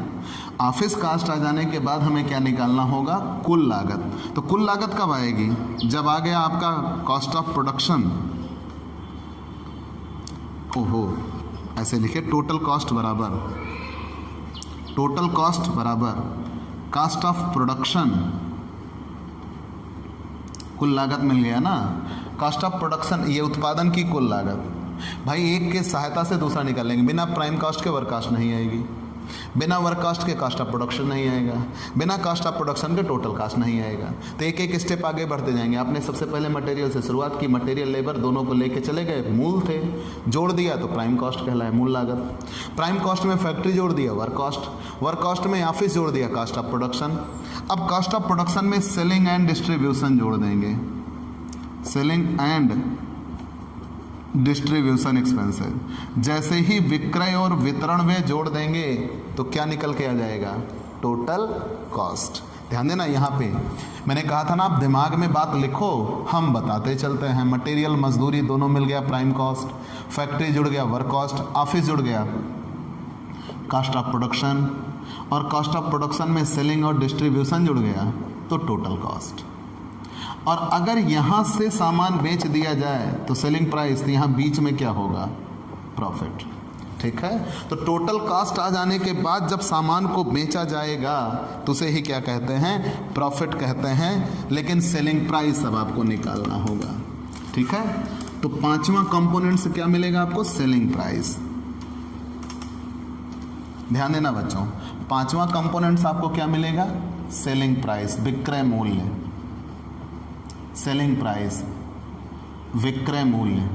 ऑफिस कॉस्ट आ जाने के बाद हमें क्या निकालना होगा? कुल लागत। तो कुल लागत कब आएगी? जब आ गया आपका कॉस्ट ऑफ प्रोडक्शन। ओहो, ऐसे लिखे, टोटल कॉस्ट बराबर कॉस्ट ऑफ प्रोडक्शन, कुल लागत मिल गया ना। कॉस्ट ऑफ प्रोडक्शन ये उत्पादन की कुल लागत। भाई एक के सहायता से दूसरा निकालेंगे, बिना प्राइम कॉस्ट के वर्क कॉस्ट नहीं आएगी, बिना वर्क कॉस्ट के कॉस्ट ऑफ प्रोडक्शन नहीं आएगा, बिना कॉस्ट ऑफ प्रोडक्शन के टोटल कॉस्ट नहीं आएगा। तो एक एक स्टेप आगे बढ़ते जाएंगे। आपने सबसे पहले मटेरियल से शुरुआत की, मटेरियल लेबर दोनों को लेके चले गए, मूल थे, जोड़ दिया तो प्राइम कॉस्ट कहलाए, मूल लागत। प्राइम कॉस्ट में फैक्ट्री जोड़ दिया, वर्क कॉस्ट में ऑफिस जोड़ दिया, कॉस्ट ऑफ प्रोडक्शन। अब कॉस्ट ऑफ प्रोडक्शन में सेलिंग एंड डिस्ट्रीब्यूशन जोड़ देंगे, सेलिंग एंड डिस्ट्रीब्यूशन एक्सपेंसेस। जैसे ही विक्रय और वितरण में जोड़ देंगे तो क्या निकल के आ जाएगा? Total cost. ध्यान देना, यहाँ पे मैंने कहा था ना, आप दिमाग में बात लिखो, हम बताते चलते हैं। मटेरियल मजदूरी दोनों मिल गया प्राइम कॉस्ट, फैक्ट्री जुड़ गया वर्क कॉस्ट, ऑफिस जुड़ गया कॉस्ट ऑफ प्रोडक्शन, और कॉस्ट ऑफ प्रोडक्शन में सेलिंग और डिस्ट्रीब्यूशन जुड़ गया तो टोटल कॉस्ट। और अगर यहाँ से सामान बेच दिया जाए तो सेलिंग प्राइस, तो यहाँ बीच में क्या होगा? प्रॉफिट। ठीक है, तो टोटल कॉस्ट आ जाने के बाद जब सामान को बेचा जाएगा तो उसे ही क्या कहते हैं? प्रॉफिट कहते हैं। लेकिन सेलिंग प्राइस अब आपको निकालना होगा। ठीक है, तो पांचवा कंपोनेंट से क्या मिलेगा आपको? Selling price. ध्यान देना बच्चों, पांचवा कंपोनेंट से आपको क्या मिलेगा? सेलिंग प्राइस, विक्रय मूल्य। सेलिंग प्राइस, विक्रय मूल्य।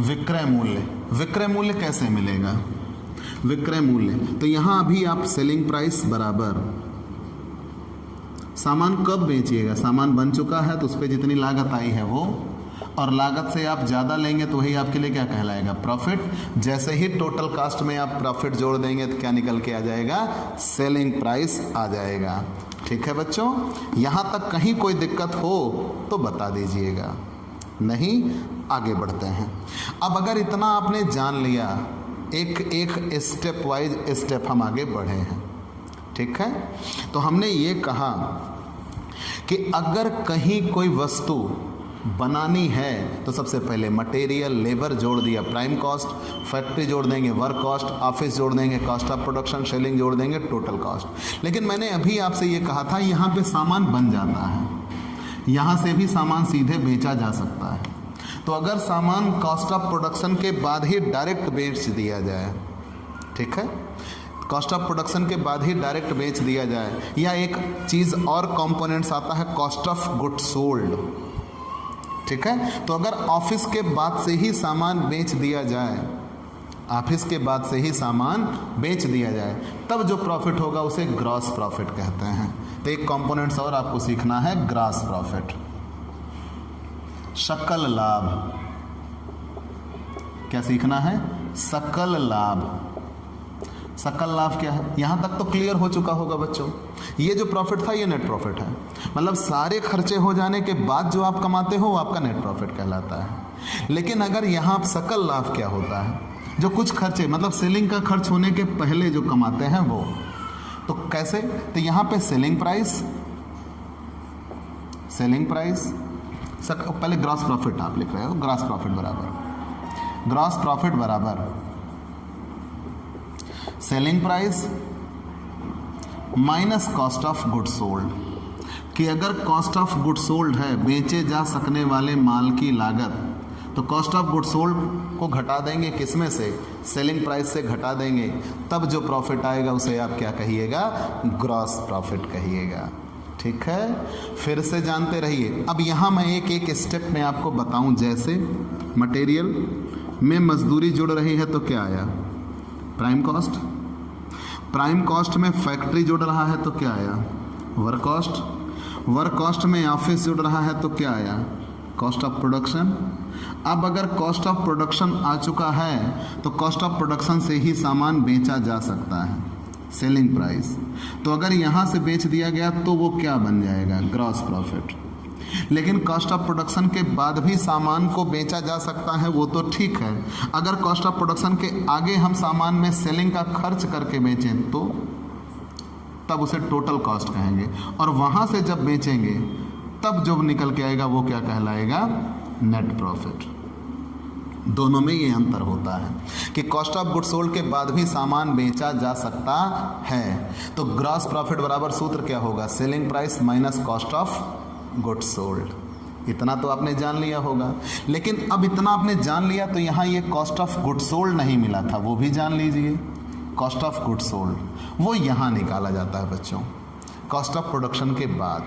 विक्रय मूल्य, विक्रय मूल्य कैसे मिलेगा? विक्रय मूल्य, तो यहां अभी आप सेलिंग प्राइस बराबर सामान कब बेचिएगा? सामान बन चुका है तो उस पर जितनी लागत आई है वो, और लागत से आप ज़्यादा लेंगे तो वही आपके लिए क्या कहलाएगा? प्रॉफिट। जैसे ही टोटल कॉस्ट में आप प्रॉफिट जोड़ देंगे तो क्या निकल के आ जाएगा? सेलिंग प्राइस आ जाएगा। ठीक है बच्चों, यहाँ तक कहीं कोई दिक्कत हो तो बता दीजिएगा, नहीं आगे बढ़ते हैं। अब अगर इतना आपने जान लिया, एक एक स्टेप वाइज स्टेप हम आगे बढ़े हैं। ठीक है, तो हमने ये कहा कि अगर कहीं कोई वस्तु बनानी है तो सबसे पहले मटेरियल लेबर जोड़ दिया प्राइम कॉस्ट, फैक्ट्री जोड़ देंगे वर्क कॉस्ट, ऑफिस जोड़ देंगे कॉस्ट ऑफ प्रोडक्शन, सेलिंग जोड़ देंगे टोटल कॉस्ट। लेकिन मैंने अभी आपसे ये कहा था यहाँ पे सामान बन जाता है, यहाँ से भी सामान सीधे बेचा जा सकता है। तो अगर सामान कॉस्ट ऑफ प्रोडक्शन के बाद ही डायरेक्ट बेच दिया जाए, ठीक है, कॉस्ट ऑफ प्रोडक्शन के बाद ही डायरेक्ट बेच दिया जाए, या एक चीज़ और कंपोनेंट्स आता है कॉस्ट ऑफ गुड्स सोल्ड। ठीक है, तो अगर ऑफिस के बाद से ही सामान बेच दिया जाए, ऑफिस के बाद से ही सामान बेच दिया जाए, तब जो प्रॉफिट होगा उसे ग्रॉस प्रॉफिट कहते हैं। तो एक कंपोनेंट्स और आपको सीखना है, ग्रॉस प्रॉफिट, सकल लाभ। क्या सीखना है? सकल लाभ। सकल लाभ क्या है? यहाँ तक तो क्लियर हो चुका होगा बच्चों। ये जो प्रॉफिट था ये नेट प्रॉफिट है, मतलब सारे खर्चे हो जाने के बाद जो आप कमाते हो वो आपका नेट प्रॉफिट कहलाता है। लेकिन अगर यहाँ सकल लाभ क्या होता है? जो कुछ खर्चे, मतलब सेलिंग का खर्च होने के पहले जो कमाते हैं वो। तो कैसे? तो यहाँ पे सेलिंग प्राइस, सेलिंग प्राइस, पहले ग्रॉस प्रॉफिट आप लिख रहे हो, ग्रॉस प्रॉफिट बराबर, ग्रॉस प्रॉफिट बराबर selling price minus cost of goods sold. कि अगर कॉस्ट ऑफ गुड्स सोल्ड है, बेचे जा सकने वाले माल की लागत, तो कॉस्ट ऑफ गुड्स सोल्ड को घटा देंगे, किसमें से? सेलिंग प्राइस से घटा देंगे, तब जो प्रॉफिट आएगा उसे आप क्या कहिएगा? ग्रॉस प्रॉफिट कहिएगा। ठीक है, फिर से जानते रहिए। अब यहाँ मैं एक एक स्टेप में आपको बताऊं, जैसे मटेरियल में मजदूरी जुड़ रही है तो क्या आया? Prime cost. प्राइम कॉस्ट में फैक्ट्री जुड़ रहा है तो क्या आया? Work cost. वर्क कॉस्ट में ऑफिस जुड़ रहा है तो क्या आया? Cost of production. अब अगर कॉस्ट ऑफ प्रोडक्शन आ चुका है तो कॉस्ट ऑफ प्रोडक्शन से ही सामान बेचा जा सकता है, सेलिंग प्राइस। तो अगर यहाँ से बेच दिया गया तो वो क्या बन जाएगा, ग्रॉस प्रॉफिट। लेकिन कॉस्ट ऑफ प्रोडक्शन के बाद भी सामान को बेचा जा सकता है, वो तो ठीक है। अगर कॉस्ट ऑफ प्रोडक्शन के आगे हम सामान में सेलिंग का खर्च करके बेचें तो तब उसे टोटल कॉस्ट कहेंगे, और वहाँ से जब बेचेंगे तब जो निकल के आएगा वो क्या कहलाएगा, नेट प्रॉफिट। दोनों में ये अंतर होता है कि कॉस्ट ऑफ गुड्स सोल्ड के बाद भी सामान बेचा जा सकता है। तो ग्रॉस प्रॉफिट बराबर सूत्र क्या होगा, selling price minus cost of goods sold. इतना तो आपने जान लिया होगा। लेकिन अब इतना आपने जान लिया तो यहाँ ये कॉस्ट ऑफ गुड्स सोल्ड नहीं मिला था, वो भी जान लीजिए। कॉस्ट ऑफ गुड्स सोल्ड वो यहाँ निकाला जाता है बच्चों, कॉस्ट ऑफ प्रोडक्शन के बाद,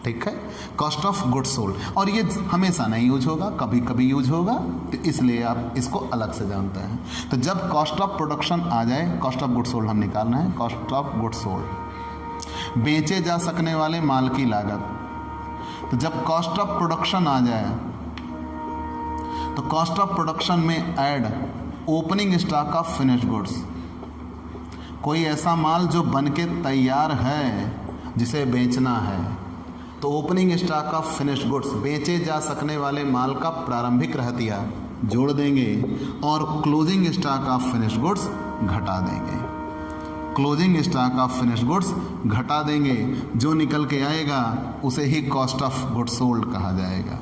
ठीक है, कॉस्ट ऑफ गुड्स सोल्ड। और ये हमेशा नहीं यूज होगा, कभी कभी यूज होगा, तो इसलिए आप इसको अलग से जानते हैं। तो जब कॉस्ट ऑफ प्रोडक्शन आ जाए, कॉस्ट ऑफ गुड्स सोल्ड हम निकालना है। कॉस्ट ऑफ गुड्स सोल्ड बेचे जा सकने वाले माल की लागत। तो जब कॉस्ट ऑफ प्रोडक्शन आ जाए तो कॉस्ट ऑफ प्रोडक्शन में add opening stock of finished goods. कोई ऐसा माल जो बन के तैयार है जिसे बेचना है, तो opening stock of finished goods बेचे जा सकने वाले माल का प्रारंभिक रहतिया जोड़ देंगे और closing stock of finished goods घटा देंगे। Closing stock of finished goods घटा देंगे, जो निकल के आएगा उसे ही कॉस्ट ऑफ गुड्स सोल्ड कहा जाएगा।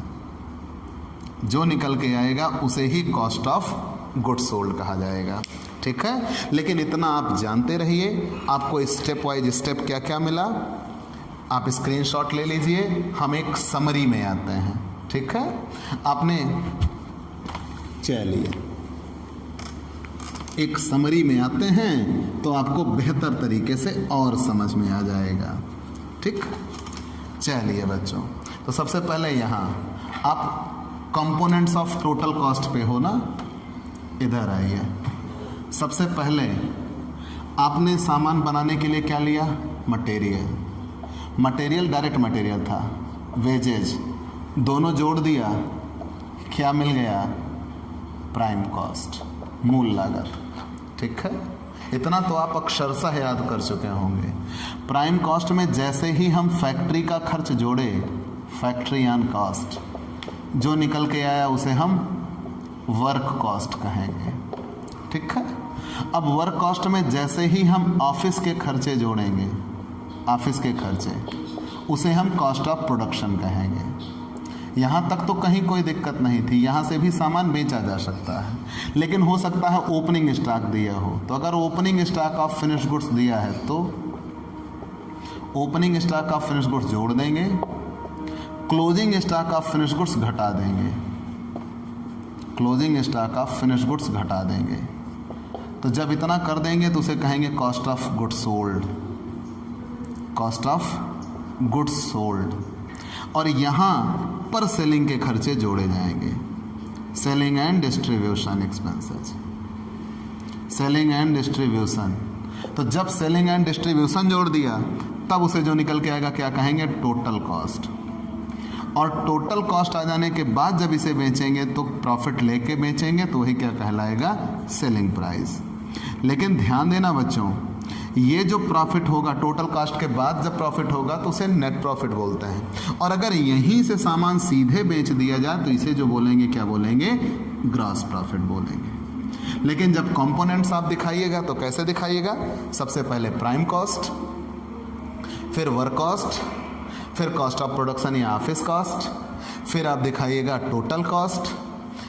जो निकल के आएगा उसे ही कॉस्ट ऑफ गुड्स सोल्ड कहा जाएगा, ठीक है। लेकिन इतना आप जानते रहिए, आपको स्टेप वाइज स्टेप क्या क्या मिला आप स्क्रीनशॉट ले लीजिए। हम एक समरी में आते हैं, ठीक है। आपने चलिए एक समरी में आते हैं तो आपको बेहतर तरीके से और समझ में आ जाएगा, ठीक। चलिए बच्चों, तो सबसे पहले यहाँ आप कंपोनेंट्स ऑफ टोटल कॉस्ट पे हो ना, इधर आइए। सबसे पहले आपने सामान बनाने के लिए क्या लिया, मटेरियल। मटेरियल डायरेक्ट मटेरियल था, वेजेज दोनों जोड़ दिया, क्या मिल गया, प्राइम कॉस्ट, मूल लागत, ठीक है। इतना तो आप अक्षरशः याद कर चुके होंगे। प्राइम कॉस्ट में जैसे ही हम फैक्ट्री का खर्च जोड़े, फैक्ट्री ऑन कॉस्ट, जो निकल के आया उसे हम वर्क कॉस्ट कहेंगे, ठीक है। अब वर्क कॉस्ट में जैसे ही हम ऑफिस के खर्चे जोड़ेंगे, ऑफिस के खर्चे, उसे हम कॉस्ट ऑफ प्रोडक्शन कहेंगे। यहाँ तक तो कहीं कोई दिक्कत नहीं थी, यहाँ से भी सामान बेचा जा सकता है। लेकिन हो सकता है ओपनिंग स्टॉक दिया हो, तो अगर opening stock of finished goods दिया है तो opening stock of finished goods जोड़ देंगे, closing stock of finished goods घटा देंगे, closing stock of finished goods घटा देंगे। तो जब इतना कर देंगे तो उसे कहेंगे cost of goods sold, cost of goods sold. और यहाँ पर सेलिंग के खर्चे जोड़े जाएंगे, selling and distribution expenses, selling and distribution. तो जब सेलिंग एंड डिस्ट्रीब्यूशन जोड़ दिया तब उसे जो निकल के आएगा क्या कहेंगे, टोटल कॉस्ट। और टोटल कॉस्ट आ जाने के बाद जब इसे बेचेंगे तो प्रॉफिट लेके बेचेंगे तो वही क्या कहलाएगा, सेलिंग प्राइस। लेकिन ध्यान देना बच्चों, ये जो प्रॉफिट होगा टोटल कॉस्ट के बाद जब प्रॉफिट होगा तो उसे नेट प्रॉफिट बोलते हैं। और अगर यहीं से सामान सीधे बेच दिया जाए तो इसे जो बोलेंगे क्या बोलेंगे, ग्रॉस प्रॉफिट बोलेंगे। लेकिन जब कंपोनेंट्स आप दिखाइएगा तो कैसे दिखाइएगा, सबसे पहले प्राइम कॉस्ट, फिर वर्क कॉस्ट, फिर कॉस्ट ऑफ प्रोडक्शन या ऑफिस कॉस्ट, फिर आप दिखाइएगा टोटल कॉस्ट,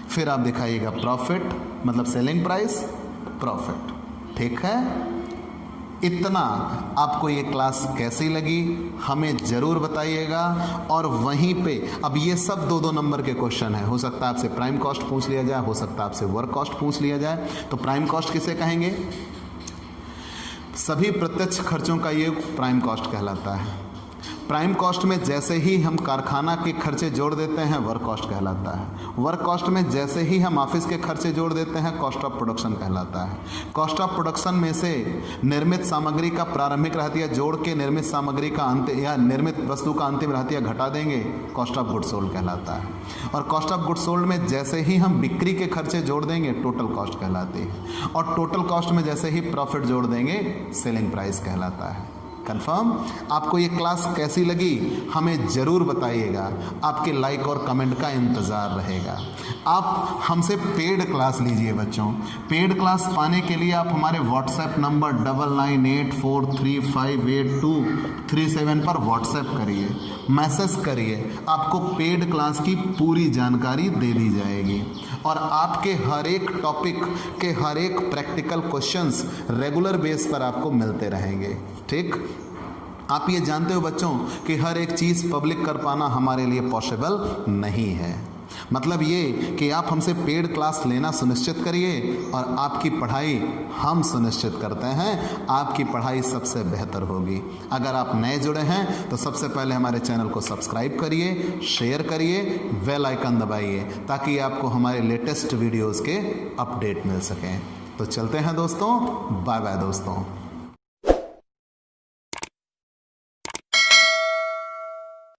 फिर आप दिखाइएगा प्रॉफिट मतलब सेलिंग प्राइस, प्रॉफिट, ठीक है। इतना आपको ये क्लास कैसी लगी हमें ज़रूर बताइएगा। और वहीं पे अब ये सब 2-2 नंबर के क्वेश्चन है, हो सकता है आपसे प्राइम कॉस्ट पूछ लिया जाए, हो सकता है आपसे वर्क कॉस्ट पूछ लिया जाए। तो प्राइम कॉस्ट किसे कहेंगे, सभी प्रत्यक्ष खर्चों का ये प्राइम कॉस्ट कहलाता है। प्राइम कॉस्ट में जैसे ही हम कारखाना के खर्चे जोड़ देते हैं वर्क कॉस्ट कहलाता है। वर्क कॉस्ट में जैसे ही हम ऑफिस के खर्चे जोड़ देते हैं कॉस्ट ऑफ प्रोडक्शन कहलाता है। कॉस्ट ऑफ प्रोडक्शन में से निर्मित सामग्री का प्रारंभिक रहतिया जोड़ के निर्मित सामग्री का अंत या निर्मित वस्तु का अंतिम रहतिया घटा देंगे, कॉस्ट ऑफ गुड्स सोल्ड कहलाता है। और कॉस्ट ऑफ गुड्स सोल्ड में जैसे ही हम बिक्री के खर्चे जोड़ देंगे टोटल कॉस्ट कहलाती है। और टोटल कॉस्ट में जैसे ही प्रॉफिट जोड़ देंगे सेलिंग प्राइस कहलाता है। कंफर्म? आपको ये क्लास कैसी लगी हमें ज़रूर बताइएगा। आपके लाइक और कमेंट का इंतज़ार रहेगा। आप हमसे पेड क्लास लीजिए बच्चों। पेड क्लास पाने के लिए आप हमारे व्हाट्सएप नंबर 9984358237 पर व्हाट्सएप करिए, मैसेज करिए। आपको पेड क्लास की पूरी जानकारी दे दी जाएगी और आपके हर एक टॉपिक के हर एक प्रैक्टिकल क्वेश्चंस रेगुलर बेस पर आपको मिलते रहेंगे। ठीक? आप ये जानते हो बच्चों कि हर एक चीज़ पब्लिक कर पाना हमारे लिए पॉसिबल नहीं है। मतलब ये कि आप हमसे पेड क्लास लेना सुनिश्चित करिए और आपकी पढ़ाई हम सुनिश्चित करते हैं आपकी पढ़ाई सबसे बेहतर होगी। अगर आप नए जुड़े हैं तो सबसे पहले हमारे चैनल को सब्सक्राइब करिए, शेयर करिए, बेल आइकन दबाइए ताकि आपको हमारे लेटेस्ट वीडियोज़ के अपडेट मिल सकें। तो चलते हैं दोस्तों, बाय बाय दोस्तों।